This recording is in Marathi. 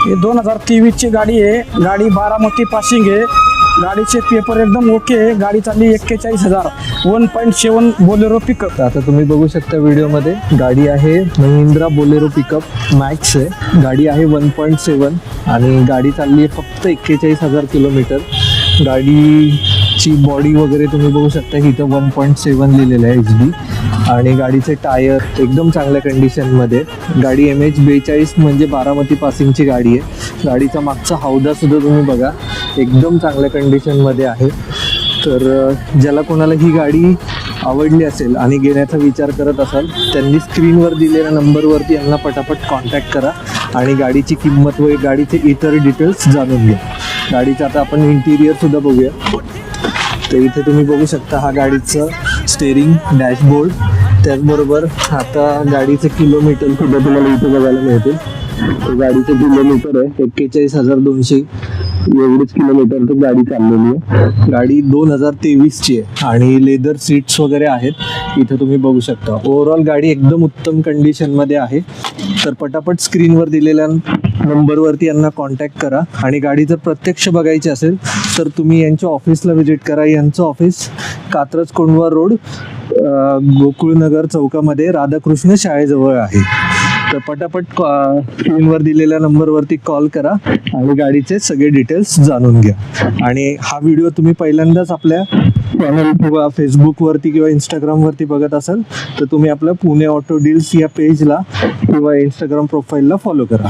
हे 2023ची गाडी आहे. गाडी बारामती पासिंग आहे. गाडीचे पेपर एकदम ओके आहे. गाडी चालली 41,000, 1.7 बोलेरो पिकअप. आता तुम्ही बघू शकता व्हिडिओमध्ये गाडी आहे महिंद्रा बोलेरो पिकअप मॅक्स आहे. गाडी आहे 1.7 आणि गाडी चालली आहे फक्त 41,000 किलोमीटर. गाडीची बॉडी वगैरे तुम्ही बघू शकता की इथं 1.7 लिहिलेलं आहे HD. आणि गाडीचे टायर एकदम चांगल्या कंडिशनमध्ये. गाडी MH42 म्हणजे बारामती पासिंगची गाडी आहे. गाडीचा मागचा हौदासुद्धा तुम्ही बघा एकदम चांगल्या कंडिशनमध्ये आहे. तर ज्याला कोणाला ही गाडी आवडली असेल आणि घेण्याचा विचार करत असाल त्यांनी स्क्रीनवर दिलेल्या नंबरवरती यांना पटापट कॉन्टॅक्ट करा आणि गाडीची किंमत व गाडीचे इतर डिटेल्स जाणून घ्या. गाडीचं आता आपण इंटिरियरसुद्धा बघूया. तर इथे तुम्ही बघू शकता हा गाडीचं स्टेअरिंग डॅशबोर्ड. त्याचबरोबर आता गाडीचे किलोमीटर सुद्धा तुम्हाला इथे बघायला मिळतील. गाडीचे किलोमीटर आहे 41,200 एवढीच किलोमीटर तर गाडी चाललेली आहे. गाडी 2023ची आहे आणि लेदर सीट्स वगैरे आहेत. इथं तुम्ही बघू शकता. ओव्हरऑल गाडी एकदम उत्तम कंडिशनमध्ये आहे. तर पटापट स्क्रीनवर दिलेल्या नंबरवरती यांना कॉन्टॅक्ट करा. आणि गाडी जर प्रत्यक्ष बघायची असेल तर तुम्ही यांच्या ऑफिसला व्हिजिट करा. यांचं ऑफिस कात्रज कोंढवा रोड गोकुळनगर चौकामध्ये राधाकृष्ण शाळेजवळ आहे. तर पटापट स्क्रीनवर दिलेल्या नंबरवरती कॉल करा आणि गाडीचे सगळे डिटेल्स जाणून घ्या. आणि हा व्हिडिओ तुम्ही पहिल्यांदाच आपल्या चॅनल किंवा फेसबुकवरती किंवा इंस्टाग्रामवरती बघत असाल तर तुम्ही आपल्या पुणे ऑटो डील्स या पेजला किंवा इंस्टाग्राम प्रोफाईलला फॉलो करा.